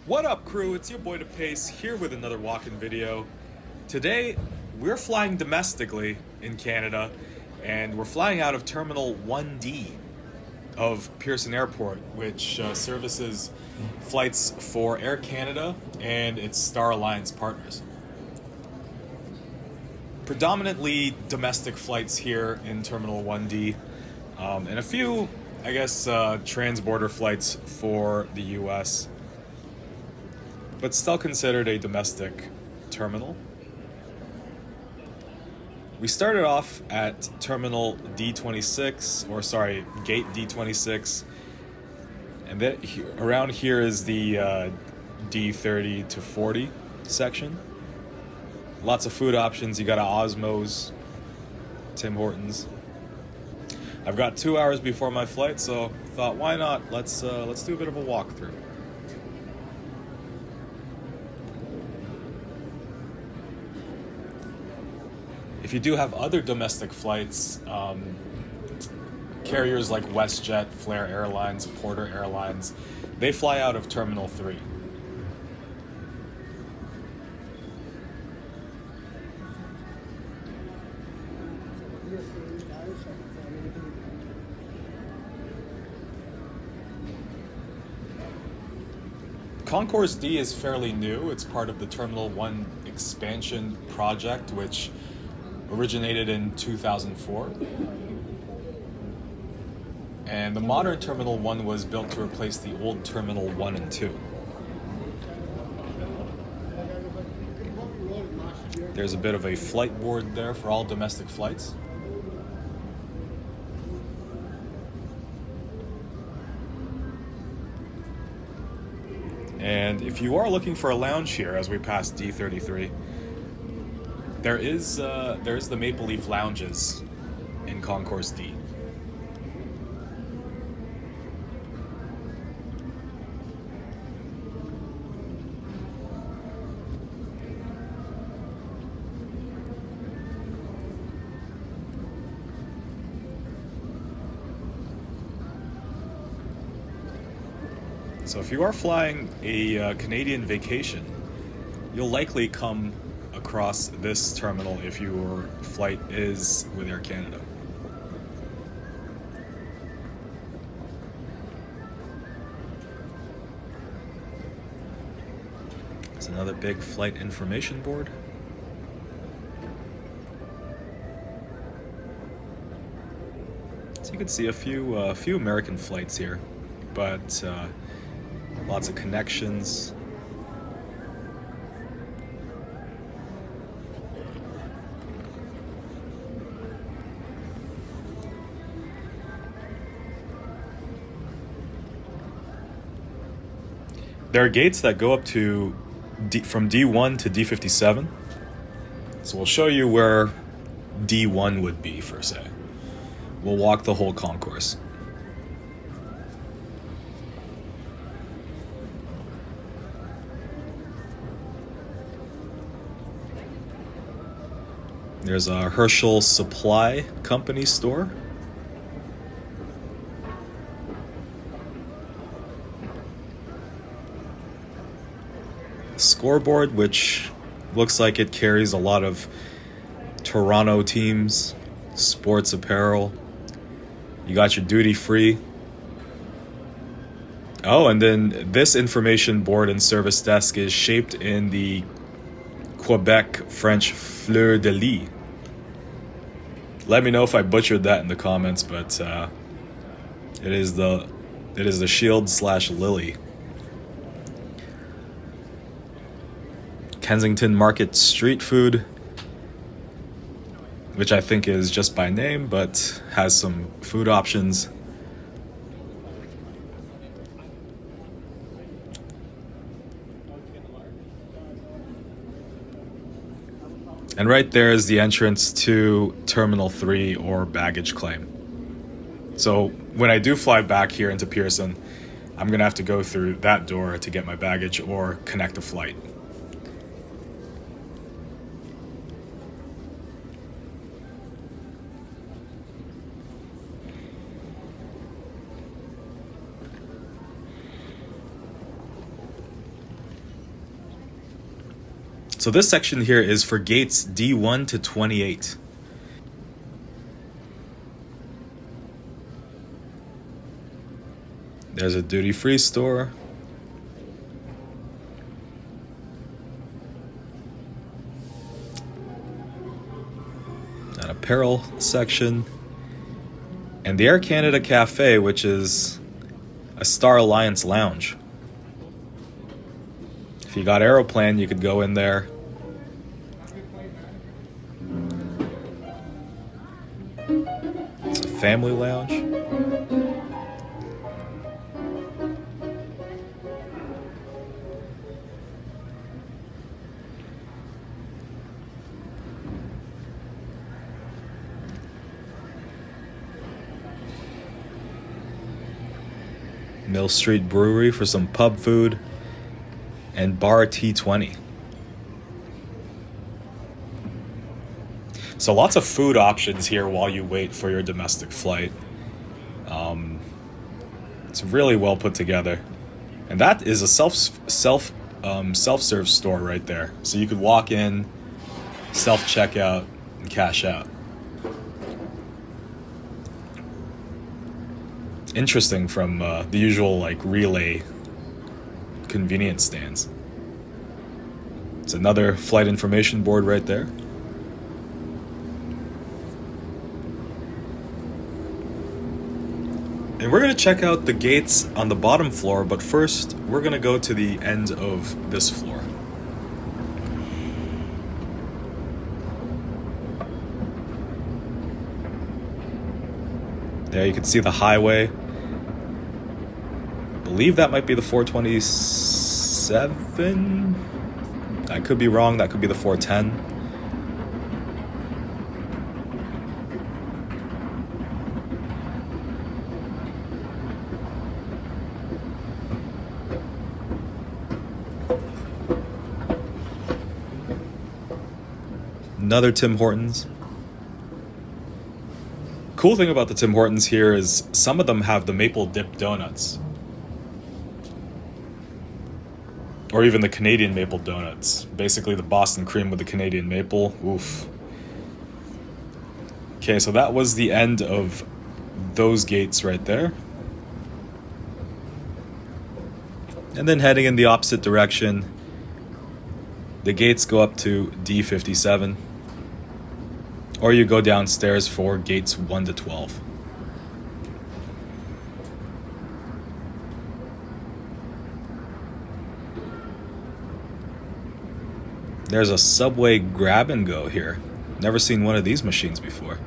What up, crew? It's your boy Dapace here with another walk-in video. Today, we're flying domestically in Canada, and we're flying out of Terminal 1D of Pearson Airport, which services flights for Air Canada and its Star Alliance partners. Predominantly domestic flights here in Terminal 1D, and a few, transborder flights for the US, but still considered a domestic terminal. We started off at Terminal D26, Gate D26, and then around here is the D30 to 40 section. Lots of food options. You got Osmos, Tim Hortons. I've got 2 hours before my flight, so thought, why not? Let's do a bit of a walkthrough. If you do have other domestic flights, carriers like WestJet, Flair Airlines, Porter Airlines, they fly out of Terminal 3. Concourse D is fairly new. It's part of the Terminal 1 expansion project, which originated in 2004. And the modern Terminal 1 was built to replace the old Terminal 1 and 2. There's a bit of a flight board there for all domestic flights. And if you are looking for a lounge here as we pass D33, there is the Maple Leaf Lounges in Concourse D. So if you are flying a Canadian vacation, you'll likely come across this terminal if your flight is with Air Canada. It's another big flight information board. So you can see a few American flights here, but lots of connections. There are gates that go up to from D1 to D57. So we'll show you where D1 would be, per se. We'll walk the whole concourse. There's a Herschel Supply Company store. Scoreboard, which looks like it carries a lot of Toronto teams, sports apparel. You got your duty free. Oh, and then this information board and service desk is shaped in the Quebec French fleur de lis. Let me know if I butchered that in the comments, but it is the shield/lily. Kensington Market street food, which I think is just by name, but has some food options. And right there is the entrance to Terminal 3 or baggage claim. So when I do fly back here into Pearson, I'm going to have to go through that door to get my baggage or connect a flight. So this section here is for gates D1 to 28. There's a duty-free store. An apparel section. And the Air Canada Cafe, which is a Star Alliance lounge. If you got Aeroplan, you could go in there. It's a family lounge. Mill Street Brewery for some pub food, and Bar T20. So lots of food options here while you wait for your domestic flight. It's really well put together, and that is a self-serve store right there. So you could walk in, self-checkout, and cash out. Interesting from the usual like relay convenience stands. It's another flight information board right there. And we're going to check out the gates on the bottom floor, but first we're going to go to the end of this floor. There you can see the highway. I believe that might be the 427. I could be wrong. That could be the 410. Another Tim Hortons. Cool thing about the Tim Hortons here is some of them have the maple dip donuts. Or even the Canadian maple donuts. Basically the Boston cream with the Canadian maple. Oof. Okay, so that was the end of those gates right there. And then heading in the opposite direction, the gates go up to D57. Or you go downstairs for gates 1 to 12. There's a Subway grab and go here. Never seen one of these machines before.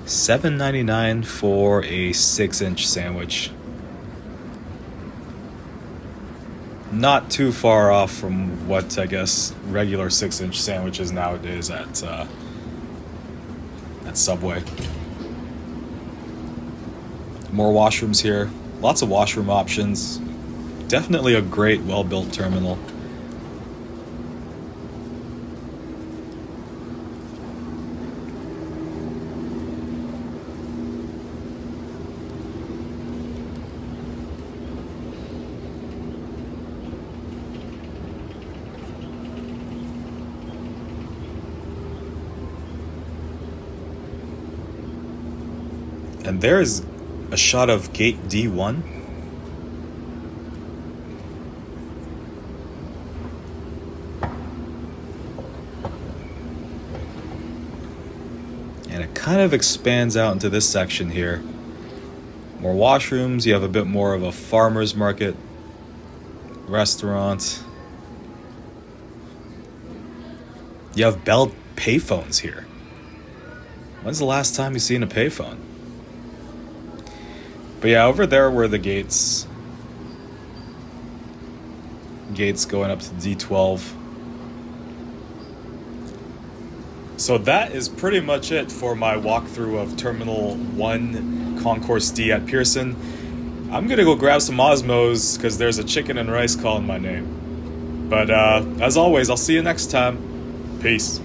$7.99 for a 6-inch sandwich. Not too far off from what I guess regular 6-inch sandwiches nowadays at Subway. More washrooms here. Lots of washroom options. Definitely a great, well-built terminal. And there is a shot of gate D1. And it kind of expands out into this section here. More washrooms, you have a bit more of a farmer's market, restaurant. You have Bell payphones here. When's the last time you've seen a payphone? But yeah, over there were the gates. Gates going up to D12. So that is pretty much it for my walkthrough of Terminal 1 Concourse D at Pearson. I'm going to go grab some Osmos because there's a chicken and rice calling my name. But as always, I'll see you next time. Peace.